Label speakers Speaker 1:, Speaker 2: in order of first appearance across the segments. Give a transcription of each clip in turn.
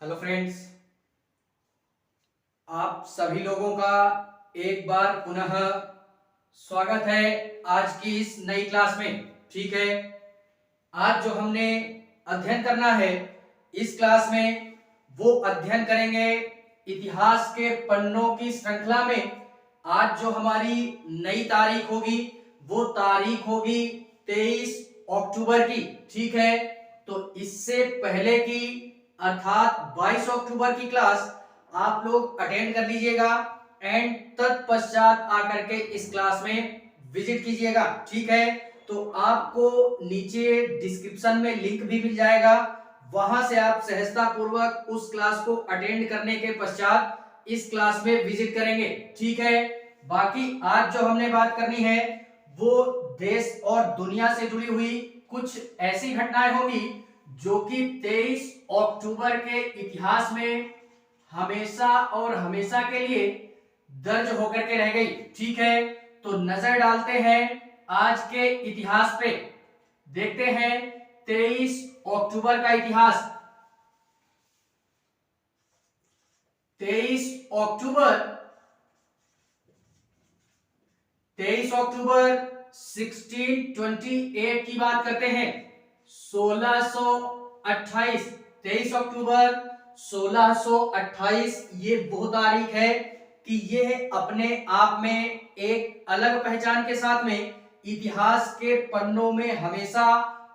Speaker 1: Hello friends, आप सभी लोगों का एक बार पुनः स्वागत है आज की इस नई क्लास में। ठीक है, आज जो हमने अध्ययन करना है इस क्लास में वो अध्ययन करेंगे इतिहास के पन्नों की श्रृंखला में। आज जो हमारी नई तारीख होगी वो तारीख होगी 23 अक्टूबर की। ठीक है, तो इससे पहले की अर्थात 22 अक्टूबर की क्लास आप लोग अटेंड कर लीजिएगा एंड तत्पश्चात आकर के इस क्लास में विजिट कीजिएगा। ठीक है, तो आपको नीचे डिस्क्रिप्शन में लिंक भी मिल जाएगा, वहां से आप सहजता पूर्वक उस क्लास को अटेंड करने के पश्चात इस क्लास में विजिट करेंगे। ठीक है, बाकी आज जो हमने बात करनी है वो देश और दुनिया से जुड़ी हुई कुछ ऐसी घटनाएं होंगी जो कि 23 अक्टूबर के इतिहास में हमेशा और हमेशा के लिए दर्ज होकर के रह गई। ठीक है, तो नजर डालते हैं आज के इतिहास पे, देखते हैं 23 अक्टूबर का इतिहास। 23 अक्टूबर 1628 की बात करते हैं। 1628 23 अक्टूबर 1628 ये वो तारीख है कि ये अपने आप में एक अलग पहचान के साथ में इतिहास के पन्नों में हमेशा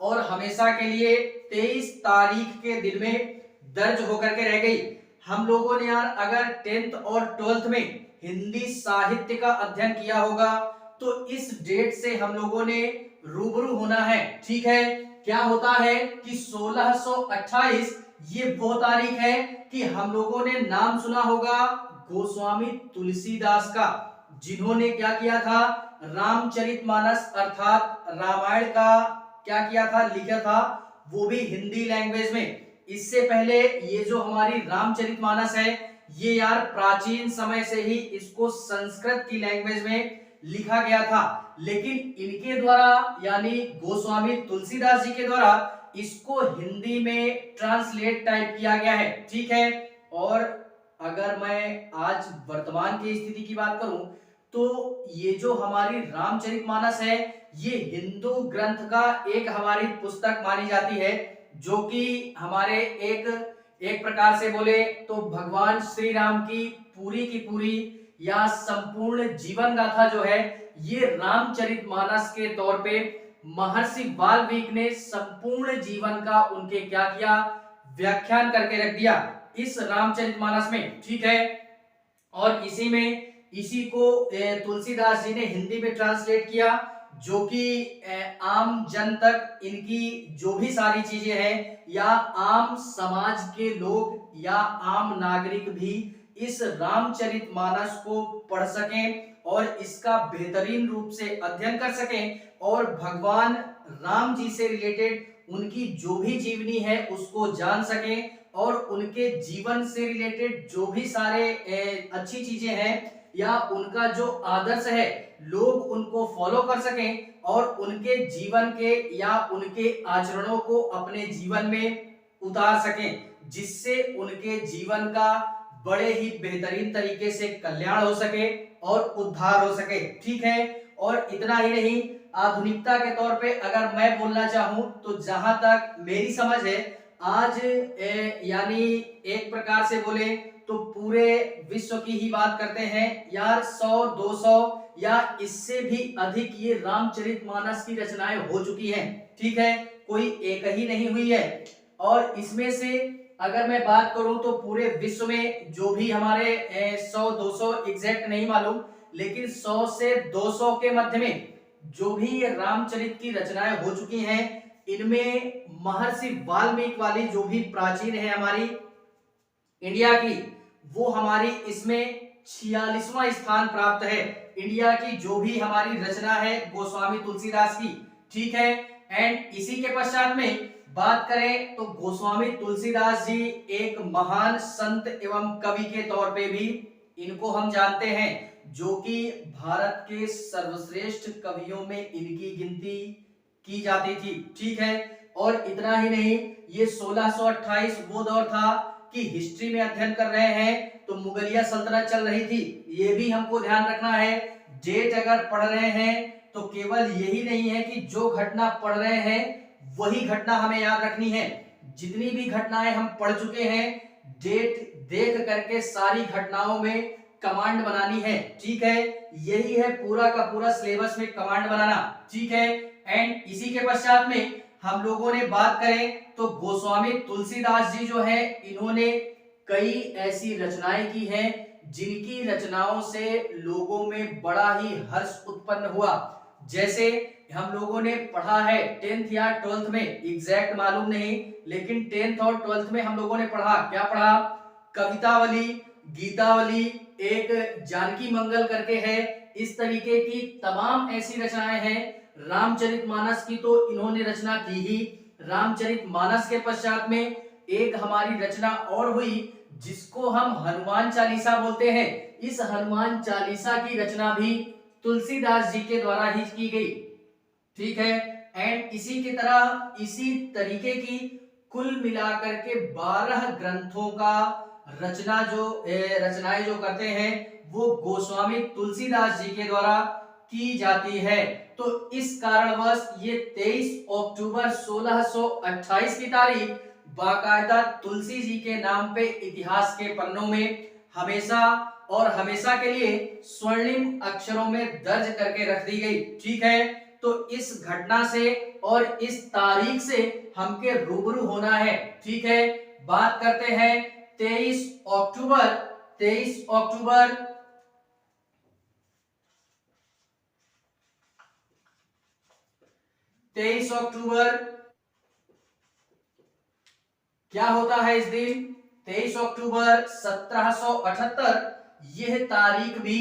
Speaker 1: और हमेशा के लिए 23 तारीख के दिन में दर्ज होकर के रह गई। हम लोगों ने यार अगर 10th और 12th में हिंदी साहित्य का अध्ययन किया होगा तो इस डेट से हम लोगों ने रूबरू होना है। ठीक है, क्या होता है कि 1628 ये वो तारीख है कि हम लोगों ने नाम सुना होगा गोस्वामी तुलसीदास का, जिन्होंने क्या किया था, रामचरितमानस अर्थात रामायण का क्या किया था, लिखा था, वो भी हिंदी लैंग्वेज में। इससे पहले ये जो हमारी रामचरितमानस है ये यार प्राचीन समय से ही इसको संस्कृत की लैंग्वेज में लिखा गया था, लेकिन इनके द्वारा यानी गोस्वामी तुलसीदास जी के द्वारा इसको हिंदी में ट्रांसलेट टाइप किया गया है। ठीक है, और अगर मैं आज वर्तमान की स्थिति की बात करूं तो ये जो हमारी रामचरितमानस है ये हिंदू ग्रंथ का एक हमारी पुस्तक मानी जाती है, जो कि हमारे एक प्रकार से बोले तो भगवान श्री राम की पूरी या संपूर्ण जीवन गाथा जो है ये रामचरितमानस के तौर पे महर्षि वाल्मीकि ने संपूर्ण जीवन का उनके क्या किया, व्याख्यान करके रख दिया इस रामचरितमानस में। ठीक है, और इसी को तुलसीदास जी ने हिंदी में ट्रांसलेट किया, जो कि आम जन तक इनकी जो भी सारी चीजें हैं या आम समाज के लोग या आम नागरिक भी इस रामचरितमानस को पढ़ सकें और इसका बेहतरीन रूप से अध्ययन कर सकें और भगवान राम जी से रिलेटेड उनकी जो भी जीवनी है उसको जान सकें और उनके जीवन से रिलेटेड जो भी सारे अच्छी चीजें हैं या उनका जो आदर्श है लोग उनको फॉलो कर सकें और उनके जीवन के या उनके आचरणों को अपने जीवन में उतार सकें, जिससे उनके जीवन का बड़े ही बेहतरीन तरीके से कल्याण हो सके और उद्धार हो सके। ठीक है, और इतना ही नहीं, आधुनिकता के तौर पे अगर मैं बोलना चाहूं तो जहां तक मेरी समझ है आज यानी एक प्रकार से बोले तो पूरे विश्व की ही बात करते हैं यार, 100-200 या इससे भी अधिक ये रामचरितमानस की रचनाएं हो चुकी हैं। ठीक है, कोई एक ही नहीं हुई है। और इसमें से अगर मैं बात करूं तो पूरे विश्व में जो भी हमारे 100-200 एग्जैक्ट नहीं मालूम, लेकिन 100 से 200 के मध्य में जो भी ये रामचरित की रचनाएं हो चुकी हैं इनमें महर्षि वाल्मीकि वाली जो भी प्राचीन है हमारी इंडिया की, वो हमारी इसमें 46वां स्थान प्राप्त है। इंडिया की जो भी हमारी रचना है गोस्वामी तुलसीदास की। ठीक है, एंड इसी के पश्चात में बात करें तो गोस्वामी तुलसीदास जी एक महान संत एवं कवि के तौर पे भी इनको हम जानते हैं, जो कि भारत के सर्वश्रेष्ठ कवियों में इनकी गिनती की जाती थी। ठीक है, और इतना ही नहीं, ये 1628 वो दौर था कि हिस्ट्री में अध्ययन कर रहे हैं तो मुगलिया सल्तनत चल रही थी, ये भी हमको ध्यान रखना है। डेट अगर पढ़ रहे हैं तो केवल यही नहीं है कि जो घटना पढ़ रहे हैं वही घटना हमें याद रखनी है। जितनी भी घटनाएं हम पढ़ चुके हैं, डेट देख करके सारी घटनाओं में कमांड बनानी है, ठीक है। यही है पूरा का पूरा सिलेबस में कमांड बनाना, ठीक है। एंड इसी के पश्चात में हम लोगों ने बात करें तो गोस्वामी तुलसीदास जी जो है, इन्होंने कई ऐसी रचनाएं की हैं जिनकी रचनाओं से लोगों में बड़ा ही हर्ष उत्पन्न हुआ। जैसे हम लोगों ने पढ़ा है 10th या 12th में, एग्जैक्ट मालूम नहीं, लेकिन 10th और 12th में हम लोगों ने पढ़ा, क्या पढ़ा, कवितावली, गीतावली, एक जानकी मंगल करके है, इस तरीके की तमाम ऐसी रचनाएं हैं। रामचरितमानस की तो इन्होंने रचना की ही। रामचरितमानस के पश्चात में एक हमारी रचना और हुई जिसको हम हनुमान चालीसा बोलते हैं। इस हनुमान चालीसा की रचना भी तुलसीदास जी के द्वारा ही की गई, ठीक है। एंड इसी की तरह इसी तरीके की कुल मिलाकर के 12 ग्रंथों का रचनाएं जो करते हैं वो गोस्वामी तुलसीदास जी के द्वारा की जाती है। तो इस कारणवश ये 23 अक्टूबर 1628 की तारीख बाकायदा तुलसी जी के नाम पे इतिहास के पन्नों में हमेशा और हमेशा के लिए स्वर्णिम अक्षरों में दर्ज करके रख दी गई, ठीक है। तो इस घटना से और इस तारीख से हमके रूबरू होना है, ठीक है। बात करते हैं 23 अक्टूबर 23 अक्टूबर क्या होता है इस दिन। 23 अक्टूबर 1778, यह तारीख भी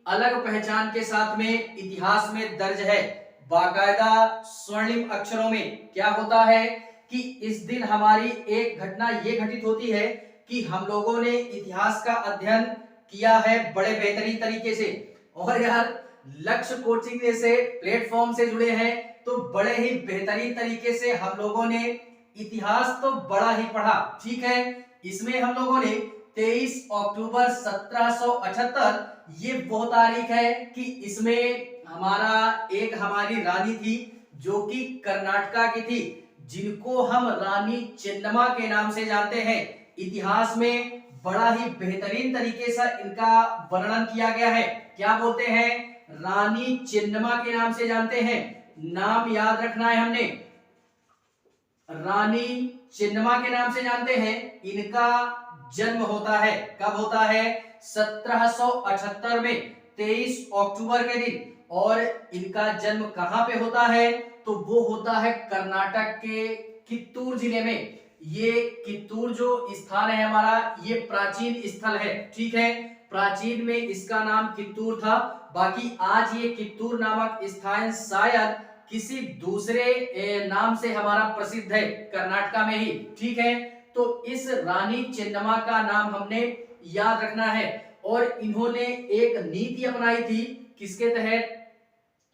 Speaker 1: अलग पहचान के साथ में इतिहास में दर्ज है, बाकायदा स्वर्णिम अक्षरों में। क्या होता है कि इस दिन हमारी एक घटना ये घटित होती है कि हम लोगों ने इतिहास का अध्ययन किया है बड़े बेहतरीन तरीके से, और यार लक्ष्य कोचिंग जैसे प्लेटफॉर्म से जुड़े हैं तो बड़े ही बेहतरीन तरीके से हम लोगों ने इतिहास तो बड़ा ही पढ़ा, ठीक है। इसमें हम लोगों ने 23 अक्टूबर 1778, ये वो तारीख है कि इसमें हमारी रानी थी जो कि कर्नाटका की थी, जिनको हम रानी चेन्नम्मा के नाम से जानते हैं। इतिहास में बड़ा ही बेहतरीन तरीके से इनका वर्णन किया गया है। क्या बोलते हैं, रानी चेन्नम्मा के नाम से जानते हैं। नाम याद रखना है हमने, रानी चेन्नम्मा के नाम से जानते हैं। इनका जन्म होता है, कब होता है, 1778 में 23 अक्टूबर के दिन। और इनका जन्म कहां पे होता है, तो वो होता है कर्नाटक के कित्तूर जिले में। ये कित्तूर जो स्थान है हमारा, ये प्राचीन स्थल है, ठीक है। प्राचीन में इसका नाम कित्तूर था, बाकी आज ये कित्तूर नामक स्थान शायद किसी दूसरे नाम से हमारा प्रसिद्ध है कर्नाटका में ही, ठीक है। तो इस रानी चेन्नम्मा का नाम हमने याद रखना है। और इन्होंने एक नीति अपनाई थी, किसके तहत,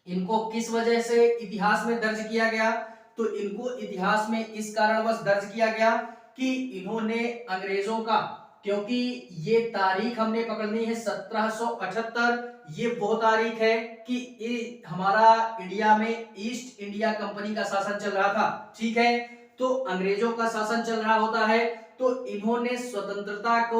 Speaker 1: इनको किस वजह से इतिहास में दर्ज किया गया, तो इनको इतिहास में इस कारणवश दर्ज किया गया कि इन्होंने अंग्रेजों का, क्योंकि ये तारीख हमने पकड़नी है 1778, ये वो तारीख है कि हमारा इंडिया में ईस्ट इंडिया कंपनी का शासन चल रहा था, ठीक है। तो अंग्रेजों का शासन चल रहा होता है, तो इन्होंने स्वतंत्रता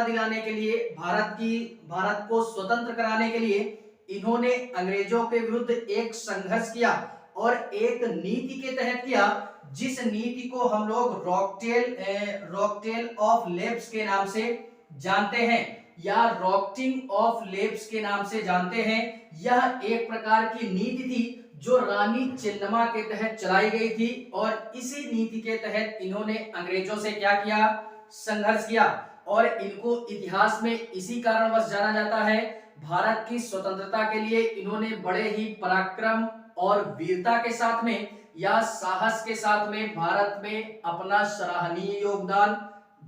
Speaker 1: दिलाने के लिए, भारत को स्वतंत्र कराने के लिए इन्होंने अंग्रेजों के विरुद्ध एक संघर्ष किया, और एक नीति के तहत किया, जिस नीति को हम लोग रॉकटेल ऑफ लेब्स के नाम से जानते हैं, या रॉकटिंग ऑफ लेब्स के नाम से जानते हैं। यह एक प्रकार की नीति थी जो रानी चेन्नम्मा के तहत चलाई गई थी, और इसी नीति के तहत इन्होंने अंग्रेजों से क्या किया, संघर्ष किया। और इनको इतिहास में इसी कारणवश जाना जाता है, भारत की स्वतंत्रता के लिए इन्होंने बड़े ही पराक्रम और वीरता के साथ में या साहस के साथ में भारत में अपना सराहनीय योगदान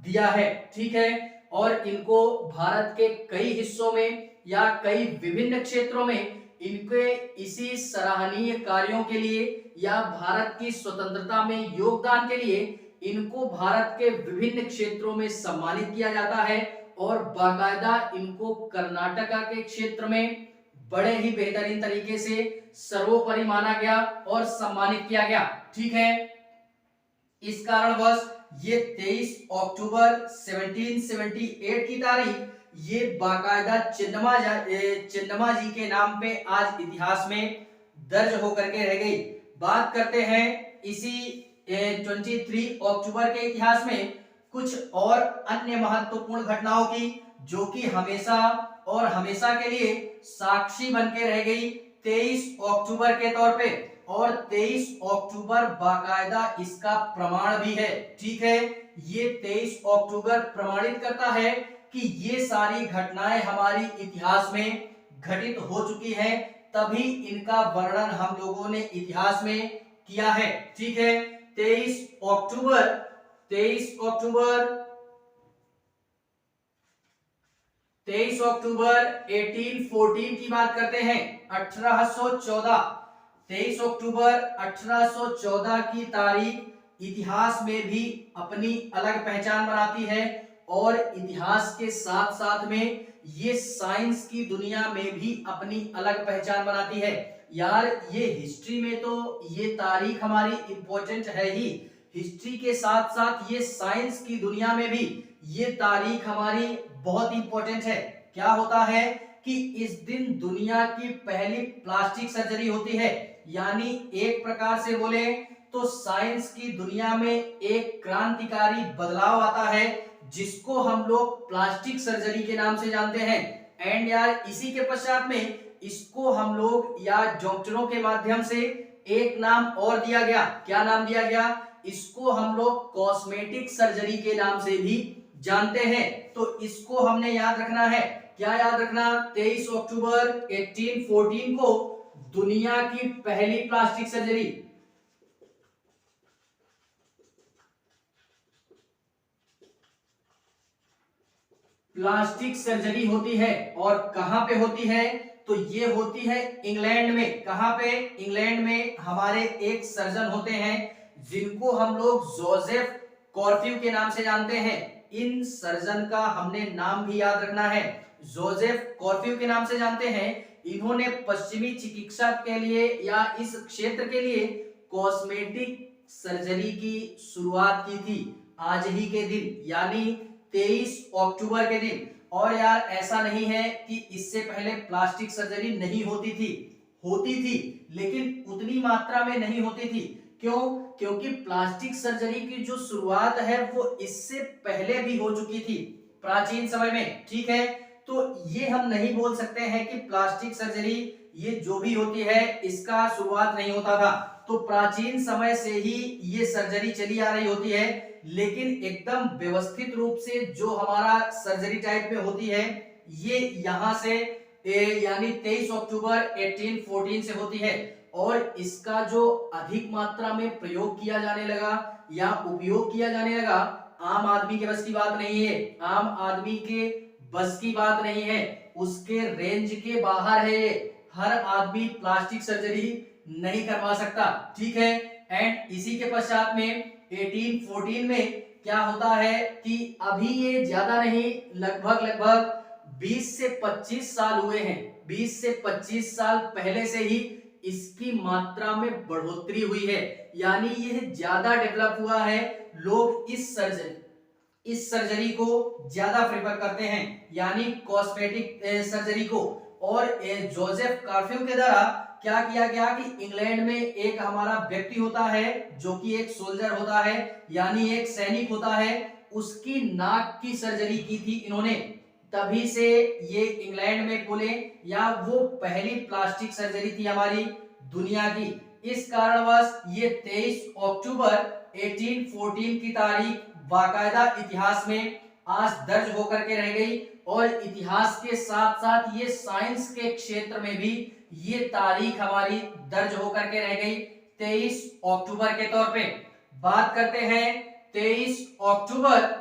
Speaker 1: दिया है, ठीक है। और इनको भारत के कई हिस्सों में या कई विभिन्न क्षेत्रों में इनके इसी सराहनीय कार्यों के लिए या भारत की स्वतंत्रता में योगदान के लिए इनको भारत के विभिन्न क्षेत्रों में सम्मानित किया जाता है और बाकायदा इनको कर्नाटका के क्षेत्र में बड़े ही बेहतरीन तरीके से सर्वोपरि माना गया और सम्मानित किया गया। ठीक है, इस कारणवश ये 23 अक्टूबर 1778 की तारीख ये बाकायदा चिन्नम्मा जी के नाम पे आज इतिहास में दर्ज होकर के रह गई। बात करते हैं इसी 23 अक्टूबर के इतिहास में कुछ और अन्य महत्वपूर्ण घटनाओं की, जो कि हमेशा और हमेशा के लिए साक्षी बन के रह गई 23 अक्टूबर के तौर पे। और 23 अक्टूबर बाकायदा इसका प्रमाण भी है। ठीक है, ये 23 अक्टूबर प्रमाणित करता है कि ये सारी घटनाएं हमारी इतिहास में घटित हो चुकी हैं, तभी इनका वर्णन हम लोगों ने इतिहास में किया है। ठीक है, 23 अक्टूबर 1814 की बात करते हैं। 1814 23 अक्टूबर 1814 की तारीख इतिहास में भी अपनी अलग पहचान बनाती है और इतिहास के साथ साथ में ये साइंस की दुनिया में भी अपनी अलग पहचान बनाती है। यार ये हिस्ट्री में तो ये तारीख हमारी इंपॉर्टेंट है ही, हिस्ट्री के साथ साथ ये साइंस की दुनिया में भी ये तारीख हमारी बहुत इंपॉर्टेंट है। क्या होता है कि इस दिन दुनिया की पहली प्लास्टिक सर्जरी होती है, यानी एक प्रकार से बोले तो साइंस की दुनिया में एक क्रांतिकारी बदलाव आता है जिसको हम लोग प्लास्टिक सर्जरी के नाम से जानते हैं। एंड यार इसी के पश्चात में इसको हम लोग या डॉक्टरों के माध्यम से एक नाम और दिया गया। क्या नाम दिया गया? इसको हम लोग कॉस्मेटिक सर्जरी के नाम से भी जानते हैं। तो इसको हमने याद रखना है। क्या याद रखना? 23 अक्टूबर 1814 को दुनिया की पहली प्लास्टिक सर्जरी होती है। और कहां पे होती है? तो ये होती है इंग्लैंड में। कहां पे? इंग्लैंड में। हमारे एक सर्जन होते हैं जिनको हम लोग जोसेफ कॉर्फ्यू के नाम से जानते हैं। इन सर्जन का हमने नाम भी याद रखना है। जोसेफ कॉर्फ्यू के नाम से जानते हैं। इन्होंने पश्चिमी चिकित्सा के लिए या इस क्षेत्र के लिए कॉस्मेटिक सर्जरी की शुरुआत की थी आज ही के दिन, यानी 23 अक्टूबर के दिन। और यार ऐसा नहीं है कि इससे पहले प्लास्टिक सर्जरी नहीं होती थी, होती थी, लेकिन उतनी मात्रा में नहीं होती थी। क्यों? क्योंकि प्लास्टिक सर्जरी की जो शुरुआत है वो इससे पहले भी हो चुकी थी प्राचीन समय में। ठीक है, तो ये हम नहीं बोल सकते हैं कि प्लास्टिक सर्जरी ये जो भी होती है इसका शुरुआत नहीं होता था। तो प्राचीन समय से ही ये सर्जरी चली आ रही होती है, लेकिन एकदम व्यवस्थित रूप से जो हमारा सर्जरी टाइप में होती है ये यहाँ से यानी 23 अक्टूबर 1814 से होती है। और इसका जो अधिक मात्रा में प्रयोग किया जाने लगा या उपयोग किया जाने लगा, आम आदमी के बस की बात नहीं है। आम आदमी के बस की बात नहीं है, उसके रेंज के बाहर है। हर आदमी प्लास्टिक सर्जरी नहीं करवा सकता। ठीक है, एंड इसी के पश्चात में 1814 में क्या होता है कि अभी ये ज्यादा नहीं, लगभग 20 से 25 साल हुए हैं। 20 से 25 साल पहले से ही इसकी मात्रा में बढ़ोतरी हुई है, यानी यह ज्यादा डेवलप हुआ है। लोग इस सर्जरी को ज्यादा प्रेफर करते हैं, यानी कॉस्मेटिक सर्जरी को। और जोसेफ कॉर्फ्यू के द्वारा क्या किया गया कि इंग्लैंड में एक हमारा व्यक्ति होता है जो कि एक सोल्जर होता है, यानी एक सैनिक होता है, उसकी नाक की सर्जरी की थी इन्होंने। तभी से ये इंग्लैंड में बोले या वो पहली प्लास्टिक सर्जरी थी हमारी दुनिया की। इस कारणवश ये 23 अक्टूबर 1814 की तारीख बाकायदा इतिहास में आज दर्ज होकर के रह गई। और इतिहास के साथ साथ ये साइंस के क्षेत्र में भी ये तारीख हमारी दर्ज होकर के रह गई 23 अक्टूबर के तौर पे। बात करते हैं 23 अक्टूबर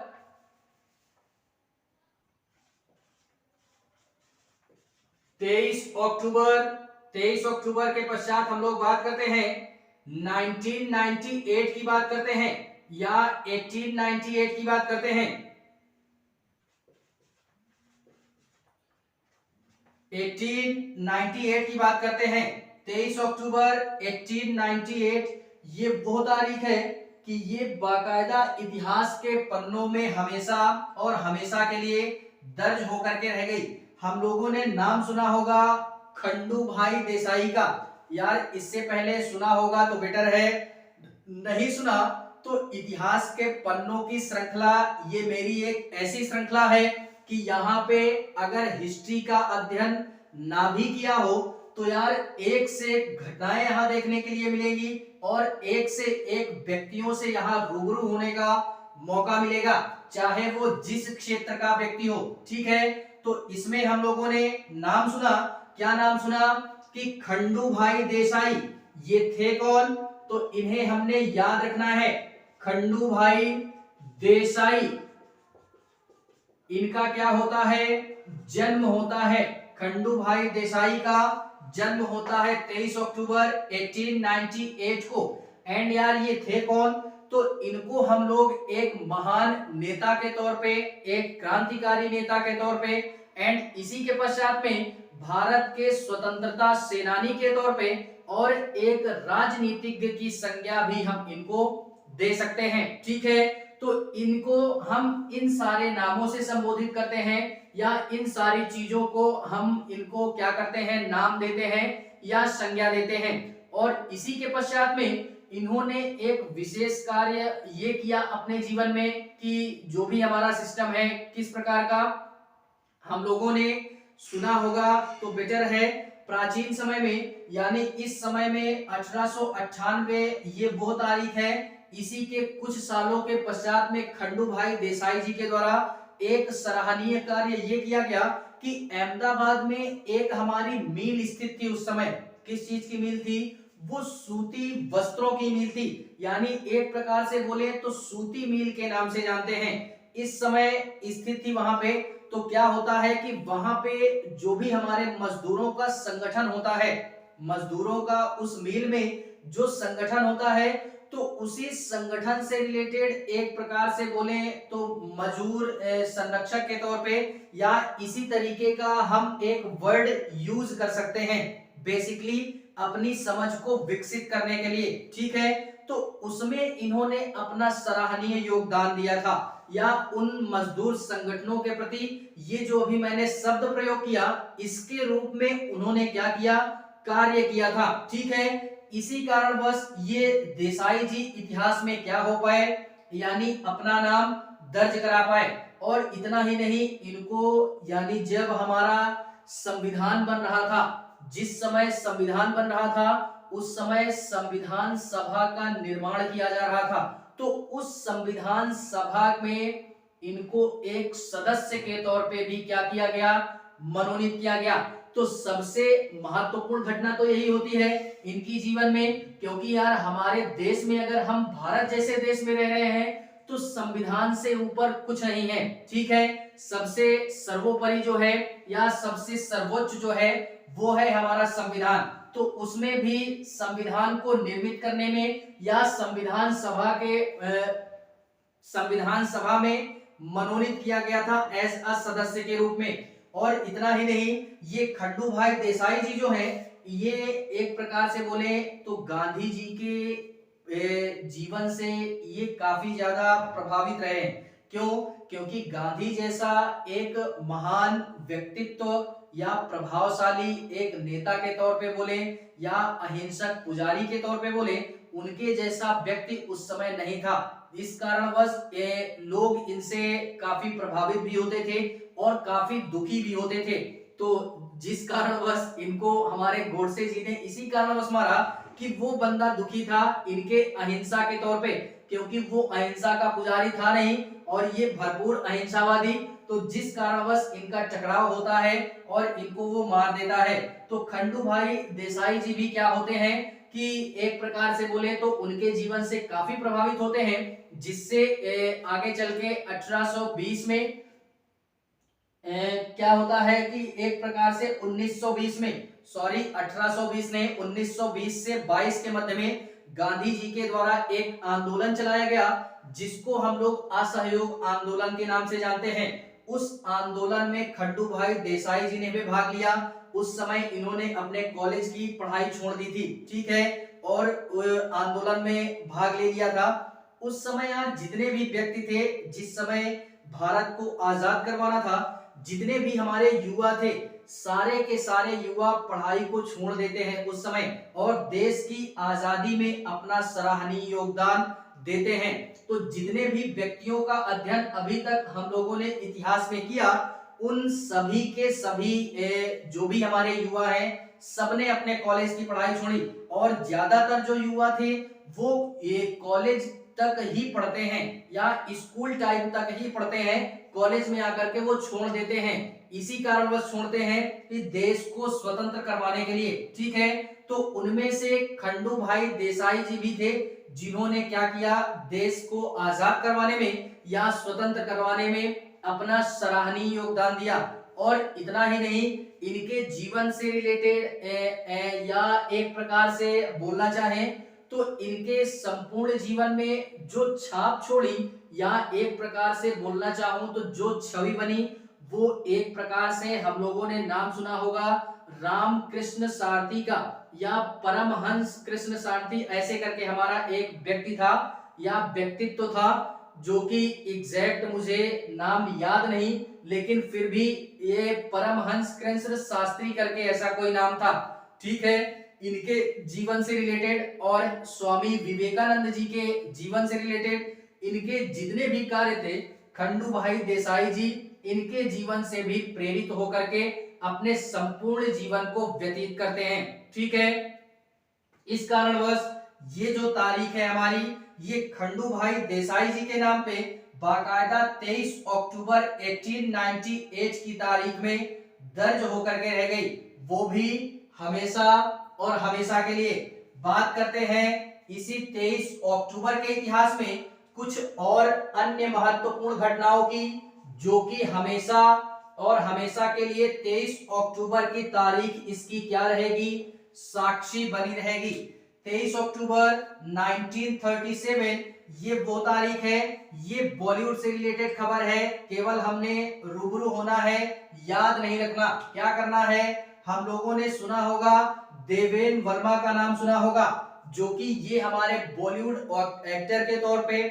Speaker 1: 23 अक्टूबर के पश्चात हम लोग बात करते हैं 1998 की बात करते हैं। या 1898 की बात करते हैं? 1898 की बात करते हैं। 23 अक्टूबर 1898 ये वो तारीख है कि ये बाकायदा इतिहास के पन्नों में हमेशा और हमेशा के लिए दर्ज होकर के रह गई। हम लोगों ने नाम सुना होगा खंडू भाई देसाई का। यार इससे पहले सुना होगा तो बेटर है, नहीं सुना तो इतिहास के पन्नों की श्रृंखला ये मेरी एक ऐसी श्रृंखला है कि यहाँ पे अगर हिस्ट्री का अध्ययन ना भी किया हो तो यार एक से एक घटनाएं यहाँ देखने के लिए मिलेंगी और एक से एक व्यक्तियों से यहाँ रूबरू होने का मौका मिलेगा, चाहे वो जिस क्षेत्र का व्यक्ति हो। ठीक है, तो इसमें हम लोगों ने नाम सुना, क्या नाम सुना कि खंडू भाई देसाई। ये थे कौन? तो इन्हें हमने याद रखना है, खंडू भाई देसाई। इनका क्या होता है? जन्म होता है। खंडू भाई देसाई का जन्म होता है 23 अक्टूबर 1898 को। एंड यार ये थे कौन? तो इनको हम लोग एक महान नेता के तौर पे, एक क्रांतिकारी नेता के तौर पे एंड इसी के पश्चात में भारत के स्वतंत्रता सेनानी के तौर पे और एक राजनीतिज्ञ की संज्ञा भी हम इनको दे सकते हैं। ठीक है, तो इनको हम इन सारे नामों से संबोधित करते हैं या इन सारी चीजों को हम इनको क्या करते हैं, नाम देते हैं या संज्ञा देते हैं। और इसी के पश्चात में इन्होंने एक विशेष कार्य ये किया अपने जीवन में कि जो भी हमारा सिस्टम है किस प्रकार का हम लोगों ने सुना होगा तो बेटर है। प्राचीन समय में यानी इस समय में 1898 ये वो तारीख है। इसी के कुछ सालों के पश्चात में खंडू भाई देसाई जी के द्वारा एक सराहनीय कार्य ये किया गया कि अहमदाबाद में एक हमारी मिल स्थित थी। उस समय किस चीज की मिल थी? वो सूती वस्त्रों की मिल थी, यानी एक प्रकार से बोले तो सूती मिल के नाम से जानते हैं। इस समय स्थित थी वहां पे। तो क्या होता है कि वहां पे जो भी हमारे मजदूरों का संगठन होता है, मजदूरों का उस मिल में जो संगठन होता है, तो उसी संगठन से रिलेटेड एक प्रकार से बोले तो मजदूर संरक्षक के तौर पे या इसी तरीके का हम एक वर्ड यूज कर सकते हैं बेसिकली अपनी समझ को विकसित करने के लिए। ठीक है, तो उसमें इन्होंने अपना सराहनीय योगदान दिया था या उन मजदूर संगठनों के प्रति ये जो अभी मैंने शब्द प्रयोग किया इसके रूप में उन्होंने क्या किया, कार्य किया था। ठीक है, इसी कारणवश ये देसाई जी इतिहास में क्या हो पाए, यानी अपना नाम दर्ज करा पाए। और इतना ही नहीं, इनको यानी जब हमारा संविधान बन रहा था, जिस समय संविधान बन रहा था उस समय संविधान सभा का निर्माण किया जा रहा था। तो उस संविधान सभा में इनको एक सदस्य के तौर पे भी क्या किया गया, मनोनीत किया गया। तो सबसे महत्वपूर्ण घटना तो यही होती है इनकी जीवन में, क्योंकि यार हमारे देश में अगर हम भारत जैसे देश में रह रहे हैं तो संविधान से ऊपर कुछ नहीं है। ठीक है, सबसे सर्वोपरि जो है या सबसे सर्वोच्च जो है वो है हमारा संविधान। तो उसमें भी संविधान को निर्मित करने में या संविधान सभा में मनोनीत किया गया था एज अ सदस्य के रूप में। और इतना ही नहीं, ये खंडू भाई देसाई जी जो हैं ये एक प्रकार से बोले तो गांधी जी के जीवन से ये काफी ज्यादा प्रभावित रहे। क्यों? क्योंकि गांधी जैसा एक महान व्यक्तित्व या प्रभावशाली एक नेता के तौर पे बोले या अहिंसक पुजारी के तौर पे बोले, उनके जैसा व्यक्ति उस समय नहीं था। इस कारणवश लोग इनसे काफी प्रभावित भी होते थे और काफी दुखी भी होते थे। तो जिस कारणवश इनको हमारे गोडसे जी ने इसी कारणवश मारा कि वो बंदा दुखी था इनके अहिंसा के तौर पे, क्योंकि वो अहिंसा का पुजारी था नहीं और ये भरपूर अहिंसावादी। तो जिस कारणवश इनका टकराव होता है और इनको वो मार देता है। तो खंडू भाई देसाई जी भी क्या होते हैं कि एक प्रकार से बोले तो उनके जीवन से काफी प्रभावित होते हैं, जिससे आगे चल के 1820 में क्या होता है कि एक प्रकार से 1920 में, सॉरी 1820 नहीं 1920 से 22 के मध्य में गांधी जी के द्वारा एक आंदोलन चलाया गया जिसको हम लोग असहयोग आंदोलन के नाम से जानते हैं। उस आंदोलन में खड्डू भाई देसाई जी ने भी भाग लिया। उस समय इन्होंने अपने कॉलेज की पढ़ाई छोड़ दी थी, ठीक है, और आंदोलन में भाग ले लिया था। उस समय यार जितने भी व्यक्ति थे, जिस समय भारत को आजाद करवाना था, जितने भी हमारे युवा थे, सारे के सारे युवा पढ़ाई को छोड़ देते हैं उस समय और देश की आजादी में अपना सराहनीय योगदान देते हैं। तो जितने भी व्यक्तियों का अध्ययन अभी तक हम लोगों ने इतिहास में किया, उन सभी के सभी जो भी हमारे युवा हैं, सबने अपने कॉलेज की पढ़ाई छोड़ी और ज्यादातर जो युवा थे वो कॉलेज तक ही पढ़ते हैं या स्कूल टाइम तक ही पढ़ते हैं, कॉलेज में आकर के वो छोड़ देते हैं। इसी कारणवश छोड़ते हैं कि देश को स्वतंत्र करवाने के लिए, ठीक है। तो उनमें से खंडू भाई देसाई जी भी थे, जिन्होंने क्या किया, देश को आजाद करवाने में या स्वतंत्र करवाने में अपना सराहनीय योगदान दिया। और इतना ही नहीं, इनके जीवन से रिलेटेड या एक प्रकार से बोलना चाहें तो इनके संपूर्ण जीवन में जो छाप छोड़ी या एक प्रकार से बोलना चाहूं तो जो छवि बनी, वो एक प्रकार से हम लोगों ने नाम सुना होगा रामकृष्ण सारथी का या परमहंस कृष्ण सारथी, ऐसे करके हमारा एक व्यक्ति था या व्यक्तित्व था, जो कि एग्जैक्ट मुझे नाम याद नहीं, लेकिन फिर भी ये परमहंस कृष्ण शास्त्री करके ऐसा कोई नाम था, ठीक है। इनके जीवन से रिलेटेड और स्वामी विवेकानंद जी के जीवन से रिलेटेड इनके जितने भी कार्य थे, खंडू भाई देसाई जी इनके जीवन से भी प्रेरित होकर के अपने संपूर्ण जीवन को व्यतीत करते हैं, ठीक है। इस कारणवश ये जो तारीख है हमारी, ये खंडू भाई देसाई जी के नाम पे बाकायदा 23 अक्टूबर 1898 की तारीख में दर्ज होकर के रह गई, वो भी हमेशा और हमेशा के लिए। बात करते हैं इसी 23 अक्टूबर के इतिहास में कुछ और अन्य महत्वपूर्ण घटनाओं की, जो कि हमेशा और हमेशा के लिए 23 अक्टूबर की तारीख इसकी क्या रहेगी, साक्षी बनी रहेगी। 23 अक्टूबर 1937 ये वो तारीख है, ये बॉलीवुड से रिलेटेड खबर है, केवल हमने रूबरू होना है, याद नहीं रखना। क्या करना है, हम लोगों ने सुना होगा देवेन वर्मा का नाम सुना होगा, जो कि ये हमारे बॉलीवुड एक्टर के तौर पे,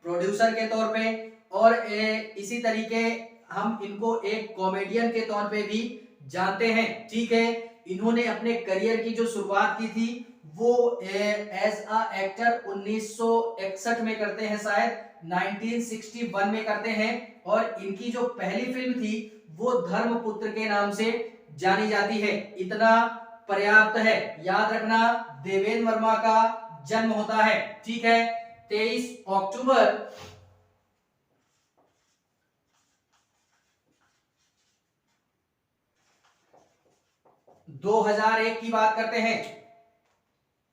Speaker 1: प्रोड्यूसर के तौर पे और इसी तरीके हम इनको एक कॉमेडियन के तौर पे भी जानते हैं, ठीक है। इन्होंने अपने करियर की जो शुरुआत की थी वो एज अ एक्टर 1961 में करते हैं, शायद 1961 में करते हैं, और इनकी जो पहली फिल्म थी वो धर्मपुत्र के नाम से जानी जाती है। इतना पर्याप्त है, याद रखना। देवेन वर्मा का जन्म होता है, ठीक है, 23 अक्टूबर 2001 की बात करते हैं।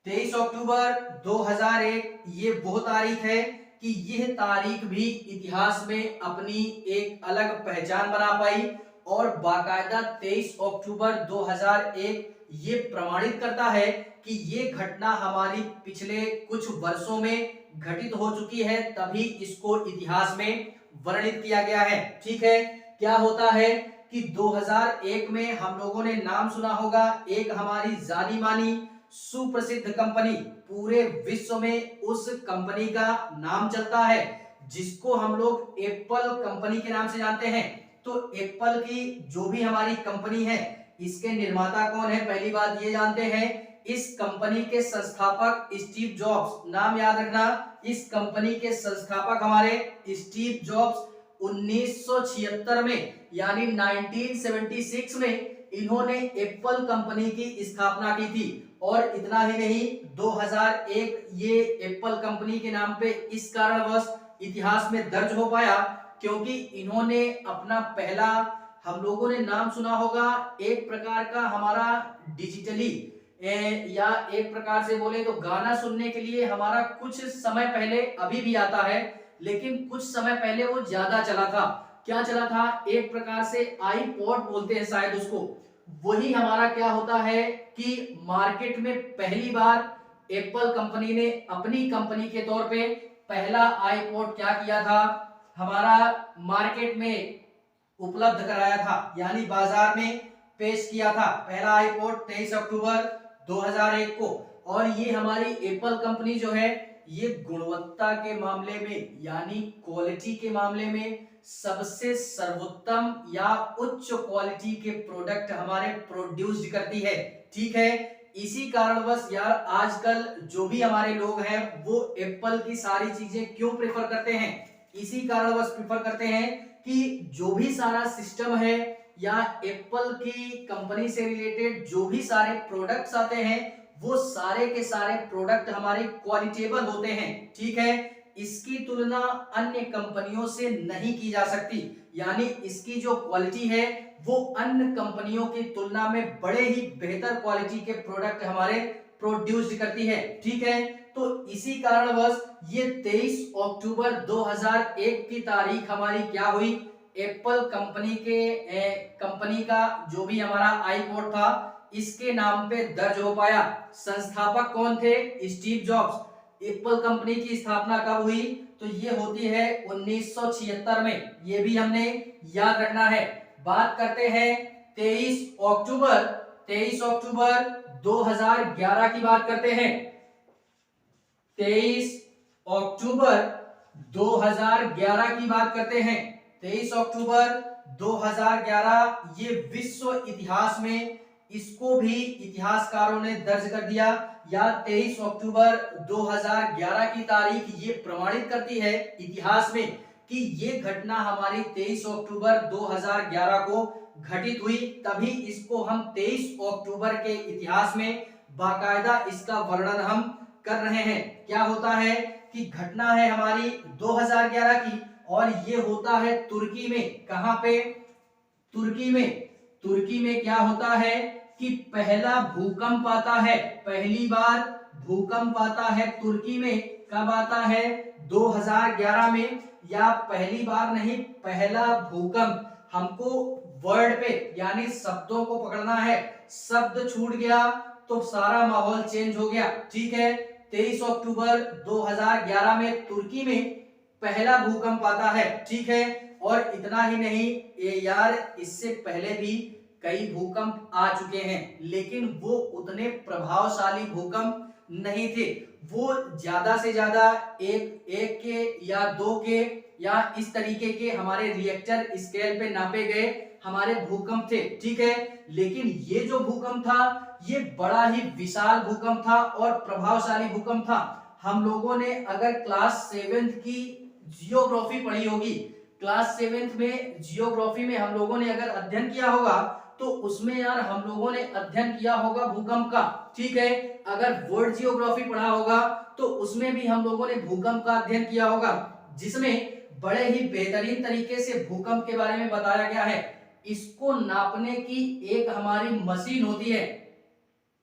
Speaker 1: 23 अक्टूबर 2001 ये वो तारीख है कि यह तारीख भी इतिहास में अपनी एक अलग पहचान बना पाई और बाकायदा 23 अक्टूबर 2001 ये प्रमाणित करता है कि ये घटना हमारी पिछले कुछ वर्षों में घटित हो चुकी है, तभी इसको इतिहास में वर्णित किया गया है, ठीक है। क्या होता है कि 2001 में हम लोगों ने नाम सुना होगा, एक हमारी जानी मानी सुप्रसिद्ध कंपनी, पूरे विश्व में उस कंपनी का नाम चलता है, जिसको हम लोग एप्पल कंपनी के नाम से जानते हैं। तो एप्पल की जो भी हमारी कंपनी है, इसके निर्माता कौन है, पहली बात ये जानते हैं। इस कंपनी के संस्थापक स्टीव जॉब्स, नाम याद रखना, इस कंपनी के संस्थापक हमारे स्टीव जॉब्स 1976 में यानी 1976 में इन्होंने एप्पल कंपनी की स्थापना की थी। और इतना ही नहीं, 2001 ये एप्पल कंपनी के नाम पे इस कारणवश इतिहास में दर्ज हो पाया क्योंकि इन्होंने अपना पहला, हम लोगों ने नाम सुना होगा, एक प्रकार का हमारा डिजिटली या एक प्रकार से बोले तो गाना सुनने के लिए हमारा कुछ समय पहले, अभी भी आता है लेकिन कुछ समय पहले वो ज्यादा चला था। क्या चला था, एक प्रकार से आईपॉड बोलते हैं शायद उसको। वही हमारा क्या होता है कि मार्केट में पहली बार एप्पल कंपनी ने अपनी कंपनी के तौर पे पहला आईपॉड क्या किया था, हमारा मार्केट में उपलब्ध कराया था, यानी बाजार में पेश किया था। पहला आईपॉड 23 अक्टूबर 2001 को। और ये हमारी एप्पल कंपनी जो है, ये गुणवत्ता के मामले में यानी क्वालिटी के मामले में सबसे सर्वोत्तम या उच्च क्वालिटी के प्रोडक्ट हमारे प्रोड्यूस करती है। ठीक है, इसी कारणवश यार आजकल जो भी हमारे लोग हैं वो एप्पल की सारी चीजें क्यों प्रेफर करते हैं, इसी कारणवश प्रेफर करते हैं कि जो भी सारा सिस्टम है या एप्पल की कंपनी से रिलेटेड जो भी सारे प्रोडक्ट्स आते हैं वो सारे के सारे प्रोडक्ट हमारे क्वालिटेबल होते हैं। ठीक है, इसकी तुलना अन्य कंपनियों से नहीं की जा सकती, यानी इसकी जो क्वालिटी है वो अन्य कंपनियों की तुलना में बड़े ही बेहतर क्वालिटी के प्रोडक्ट हमारे प्रोड्यूस करती है। ठीक है, तो इसी कारणवश ये 23 अक्टूबर 2001 की तारीख हमारी क्या हुई, एप्पल कंपनी का जो भी हमारा आईपॉड था इसके नाम पे दर्ज हो पाया। संस्थापक कौन थे, स्टीव जॉब्स। एप्पल कंपनी की स्थापना कब हुई, तो ये होती है 1976 में, ये भी हमने याद रखना है। बात करते हैं 23 अक्टूबर 2011 की बात करते हैं। 23 अक्टूबर 2011 की बात करते हैं। 23 अक्टूबर 2011 ये विश्व इतिहास में इसको भी इतिहासकारों ने दर्ज कर दिया, या 23 अक्टूबर 2011 की तारीख ये प्रमाणित करती है इतिहास में कि ये घटना हमारी 23 अक्टूबर 2011 को घटित हुई, तभी इसको हम 23 अक्टूबर के इतिहास में बाकायदा इसका वर्णन हम कर रहे हैं। क्या होता है कि घटना है हमारी 2011 की और ये होता है तुर्की में। कहां पे, तुर्की में क्या होता है कि पहला भूकंप आता है, पहली बार भूकंप आता है तुर्की में। कब आता है, 2011 में। या पहली बार नहीं, पहला भूकंप। हमको वर्ड पे यानी शब्दों को पकड़ना है, शब्द छूट गया तो सारा माहौल चेंज हो गया। ठीक है, 23 अक्टूबर 2011 में तुर्की में पहला भूकंप आता है। ठीक है, और इतना ही नहीं ये यार, इससे पहले भी कई भूकंप आ चुके हैं, लेकिन वो उतने प्रभावशाली भूकंप नहीं थे। वो ज्यादा से ज्यादा एक के या 2 के या इस तरीके के हमारे रिएक्टर स्केल पे नापे गए हमारे भूकंप थे। ठीक है, लेकिन ये जो भूकंप था ये बड़ा ही विशाल भूकंप था और प्रभावशाली भूकंप था। हम लोगों ने अगर क्लास 7th की जियोग्राफी पढ़ी होगी, क्लास 7th में जियोग्राफी में हम लोगों ने अगर अध्ययन किया होगा तो उसमें यार हम लोगों ने अध्ययन किया होगा भूकंप का। ठीक है, अगर वर्ल्ड जियोग्राफी पढ़ा होगा तो उसमें भी हम लोगों ने भूकंप का अध्ययन किया होगा, जिसमें बड़े ही बेहतरीन तरीके से भूकंप के बारे में बताया गया है। इसको नापने की एक हमारी मशीन होती है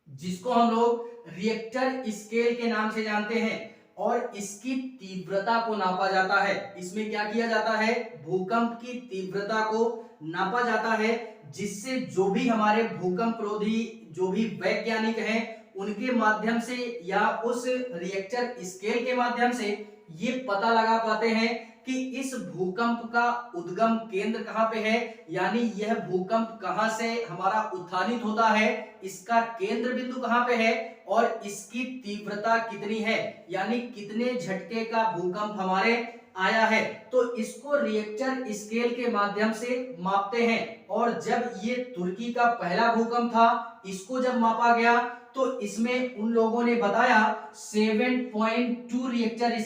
Speaker 1: जिसको हम लोग रिएक्टर स्केल के नाम से जानते हैं, और इसकी तीव्रता को नापा जाता है। इसमें क्या किया जाता है, भूकंप की तीव्रता को नापा जाता है, जिससे जो भी हमारे भूकंपरोधी जो भी वैज्ञानिक हैं उनके माध्यम से या उस रिएक्टर स्केल के माध्यम से ये पता लगा पाते हैं कि इस भूकंप का उद्गम केंद्र कहां पे है, यानी यह भूकंप कहां से हमारा उत्थानित होता है, इसका केंद्र बिंदु कहां पे है और इसकी तीव्रता कितनी है, यानी कितने झटके का भूकंप हमारे आया है। तो इसको रिएक्टर स्केल के माध्यम से मापते हैं। और जब ये तुर्की का पहला भूकंप था, इसको जब मापा गया तो इसमें उन लोगों ने बताया 7.2 रिएक्टर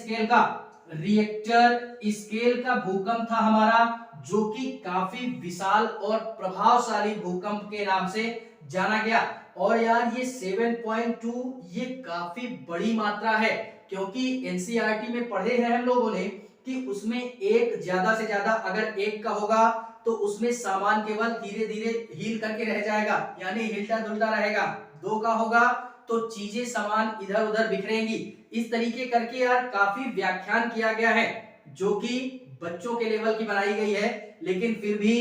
Speaker 1: स्केल का भूकंप था हमारा, जो कि काफी विशाल और प्रभावशाली भूकंप के नाम से जाना गया। और यार ये 7.2 ये काफी बड़ी मात्रा है, क्योंकि एनसीईआरटी में पढ़े हैं हम लोगों ने कि उसमें एक ज्यादा से ज्यादा अगर एक का होगा तो उसमें सामान केवल धीरे धीरे हील करके रह जाएगा, यानी हिलता डुलता रहेगा। 2 का होगा तो चीजें सामान इधर उधर बिखरेंगी। इस तरीके करके यार काफी व्याख्यान किया गया है, जो कि बच्चों के लेवल की बनाई गई है, लेकिन फिर भी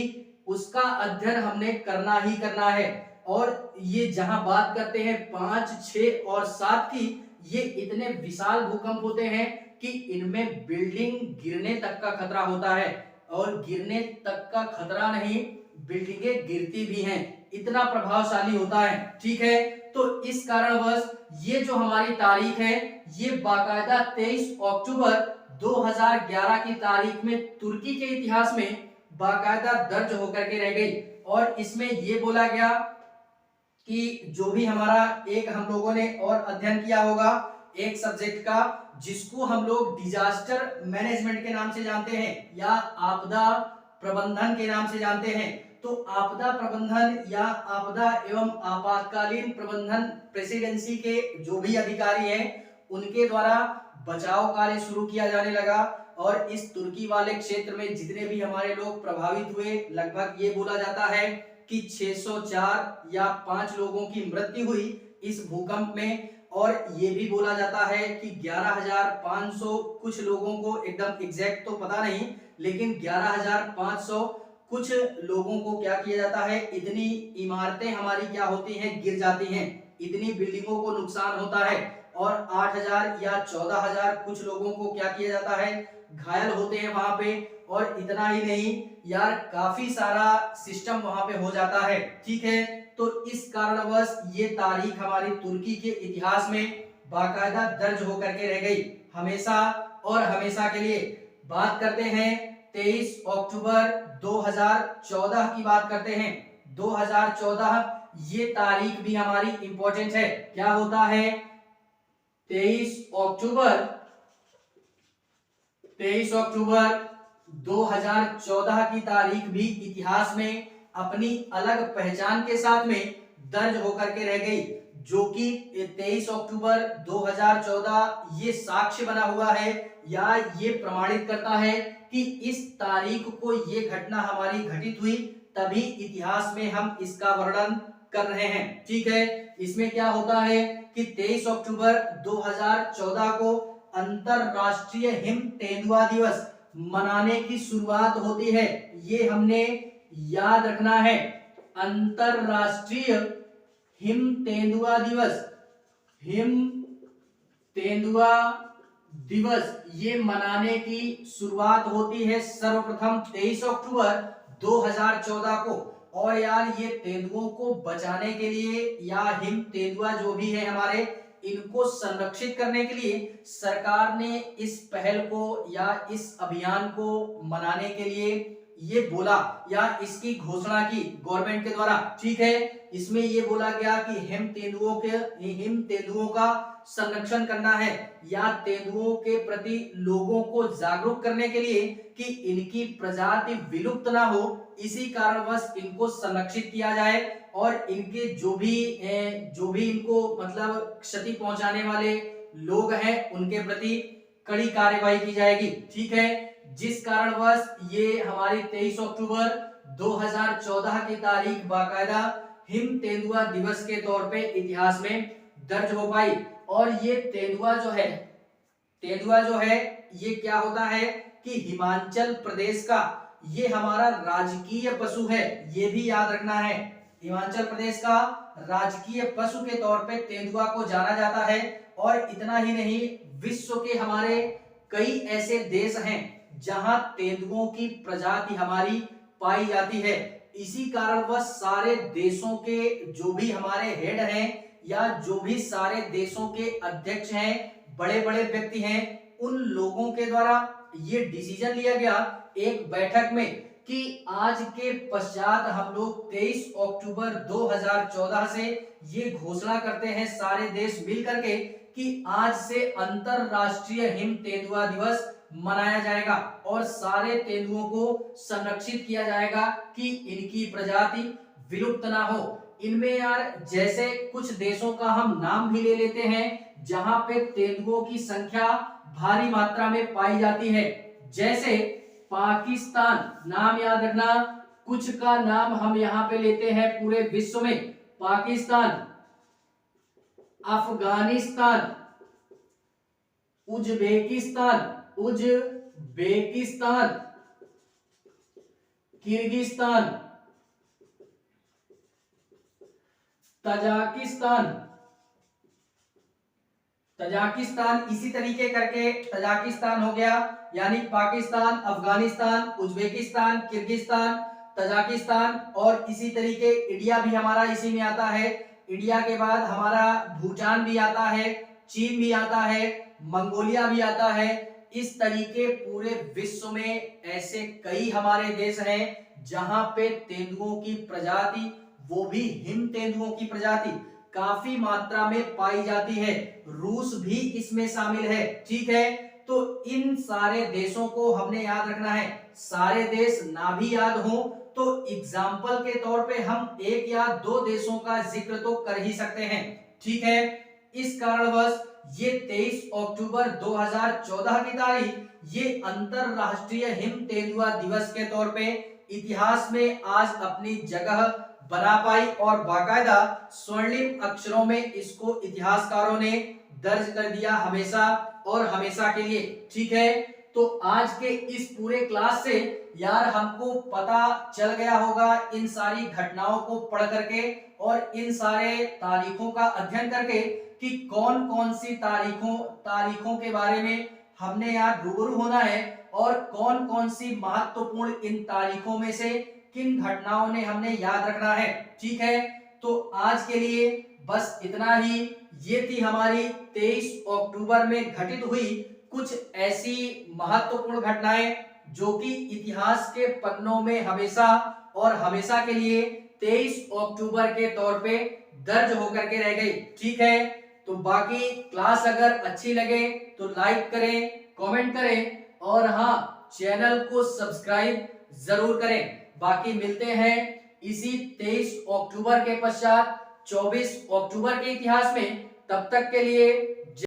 Speaker 1: उसका अध्ययन हमने करना ही करना है। और ये जहां बात करते हैं 5, 6 और 7 की, ये इतने विशाल भूकंप होते हैं कि इनमें बिल्डिंग गिरने तक का खतरा होता है, और गिरने तक का खतरा नहीं, बिल्डिंगें गिरती भी हैं, इतना प्रभावशाली होता है। ठीक है, तो इस कारणवश ये जो हमारी तारीख है ये बाकायदा 23 अक्टूबर 2011 की तारीख में तुर्की के इतिहास में बाकायदा दर्ज होकर के रह गई। और इसमें ये बोला गया कि जो भी हमारा एक हम लोगों ने और अध्ययन किया होगा एक सब्जेक्ट का, जिसको हम लोग डिजास्टर मैनेजमेंट के नाम से जानते हैं या आपदा प्रबंधन के नाम से जानते हैं, तो आपदा प्रबंधन या आपदा एवं आपातकालीन प्रबंधन प्रेसिडेंसी के जो भी अधिकारी हैं उनके द्वारा बचाव कार्य शुरू किया जाने लगा। और इस तुर्की वाले क्षेत्र में जितने भी हमारे लोग प्रभावित हुए, लगभग ये बोला जाता है कि 604 या 5 लोगों की मृत्यु हुई इस भूकंप में। और ये भी बोला जाता है कि 11,500 कुछ लोगों को, एकदम एग्जैक्ट तो पता नहीं, लेकिन 11,500 कुछ लोगों को क्या किया जाता है, इतनी इमारतें हमारी क्या होती हैं, गिर जाती हैं, इतनी बिल्डिंगों को नुकसान होता है। और 8,000 या 14,000 कुछ लोगों को क्या किया जाता है, घायल होते हैं वहां पे। और इतना ही नहीं यार, काफी सारा सिस्टम वहां पे हो जाता है। ठीक है, तो इस कारणवश ये तारीख हमारी तुर्की के इतिहास में बाकायदा दर्ज होकर के रह गई हमेशा और हमेशा के लिए। बात करते हैं 23 अक्टूबर 2014 की बात करते हैं। 2014 ये तारीख भी हमारी इंपॉर्टेंट है। क्या होता है, 23 अक्टूबर 2014 की तारीख भी इतिहास में अपनी अलग पहचान के साथ में दर्ज होकर के रह गई, जो कि 23 अक्टूबर 2014 ये साक्ष्य बना हुआ है या ये प्रमाणित करता है कि इस तारीख को, ये घटना हमारी घटित हुई, तभी इतिहास में हम इसका वर्णन कर रहे हैं। ठीक है, इसमें क्या होता है कि 23 अक्टूबर 2014 को अंतरराष्ट्रीय हिम तेंदुआ दिवस मनाने की शुरुआत होती है। ये हमने याद रखना है, अंतरराष्ट्रीय हिम तेंदुआ दिवस, हिम तेंदुआ दिवस ये मनाने की शुरुआत होती है सर्वप्रथम 23 अक्टूबर 2014 को। और यार, ये तेंदुओं को बचाने के लिए या हिम तेंदुआ जो भी है हमारे, इनको संरक्षित करने के लिए सरकार ने इस पहल को या इस अभियान को मनाने के लिए ये बोला या इसकी घोषणा की गवर्नमेंट के द्वारा। ठीक है, इसमें ये बोला गया कि हिम तेंदुओं का संरक्षण करना है या तेंदुओं के प्रति लोगों को जागरूक करने के लिए कि इनकी प्रजाति विलुप्त ना हो, इसी कारणवश इनको संरक्षित किया जाए और इनके जो भी इनको मतलब क्षति पहुंचाने वाले लोग हैं उनके प्रति कड़ी कार्यवाही की जाएगी। ठीक है, जिस कारणवश ये हमारी 23 अक्टूबर 2014 की तारीख बाकायदा हिम तेंदुआ दिवस के तौर पे इतिहास में दर्ज हो पाई। और ये तेंदुआ जो है ये क्या होता है कि हिमाचल प्रदेश का ये हमारा राजकीय पशु है, ये भी याद रखना है। हिमाचल प्रदेश का राजकीय पशु के तौर पे तेंदुआ को जाना जाता है। और इतना ही नहीं, विश्व के हमारे कई ऐसे देश हैं जहां तेंदुओं की प्रजाति हमारी पाई जाती है। इसी कारणवश सारे देशों के जो भी हमारे हेड हैं या जो भी सारे देशों के अध्यक्ष हैं, बड़े बड़े व्यक्ति हैं, उन लोगों के द्वारा ये डिसीजन लिया गया एक बैठक में कि आज के पश्चात हम लोग 23 अक्टूबर 2014 से ये घोषणा करते हैं सारे देश मिलकर के कि आज से अंतरराष्ट्रीय हिम तेंदुआ दिवस मनाया जाएगा और सारे तेंदुओं को संरक्षित किया जाएगा कि इनकी प्रजाति विलुप्त ना हो। इनमें यार जैसे कुछ देशों का हम नाम भी ले लेते हैं जहां पे तेंदुओं की संख्या भारी मात्रा में पाई जाती है, जैसे पाकिस्तान, नाम याद रखना, कुछ का नाम हम यहाँ पे लेते हैं पूरे विश्व में, Pakistan, Afghanistan, Uzbekistan, Kyrgyzstan, Tajikistan, Tajikistan इसी तरीके करके तजाकिस्तान हो गया, यानी Pakistan, Afghanistan, Uzbekistan, Kyrgyzstan, Tajikistan, और इसी तरीके इंडिया भी हमारा इसी में आता है। इंडिया के बाद हमारा भूटान भी आता है, चीन भी आता है, मंगोलिया भी आता है। इस तरीके पूरे विश्व में ऐसे कई हमारे देश हैं जहां पे तेंदुओं की प्रजाति, वो भी हिम तेंदुओं की प्रजाति काफी मात्रा में पाई जाती है। रूस भी इसमें शामिल है, ठीक है। तो इन सारे देशों को हमने याद रखना है। सारे देश ना भी याद हो तो एग्जाम्पल के तौर पे हम एक या दो देशों का जिक्र तो कर ही सकते हैं, ठीक है। इस कारणवश ये 23 अक्टूबर 2014 की तारीख ये अंतरराष्ट्रीय हिम तेंदुआ दिवस के तौर पे इतिहास में आज अपनी जगह बना पाई, और बाकायदा स्वर्णिम अक्षरों में इसको इतिहासकारों ने दर्ज कर दिया हमेशा और हमेशा के लिए, ठीक है। तो आज के इस पूरे क्लास से यार हमको पता चल गया होगा इन सारी घटनाओं को पढ़ करके और इन सारे तारीखों का अध्ययन करके कि कौन कौन सी तारीखों के बारे में हमने यार रूबरू होना है और कौन कौन सी महत्वपूर्ण इन तारीखों में से किन घटनाओं ने हमने याद रखना है, ठीक है। तो आज के लिए बस इतना ही। ये थी हमारी 23 अक्टूबर में घटित हुई कुछ ऐसी महत्वपूर्ण घटनाएं जो कि इतिहास के पन्नों में हमेशा और हमेशा के लिए 23 अक्टूबर के तौर पे दर्ज होकर के रह गई, ठीक है। तो बाकी क्लास अगर अच्छी लगे तो लाइक करें, कमेंट करें और हाँ, चैनल को सब्सक्राइब जरूर करें। बाकी मिलते हैं इसी 23 अक्टूबर के पश्चात 24 अक्टूबर के इतिहास में। तब तक के लिए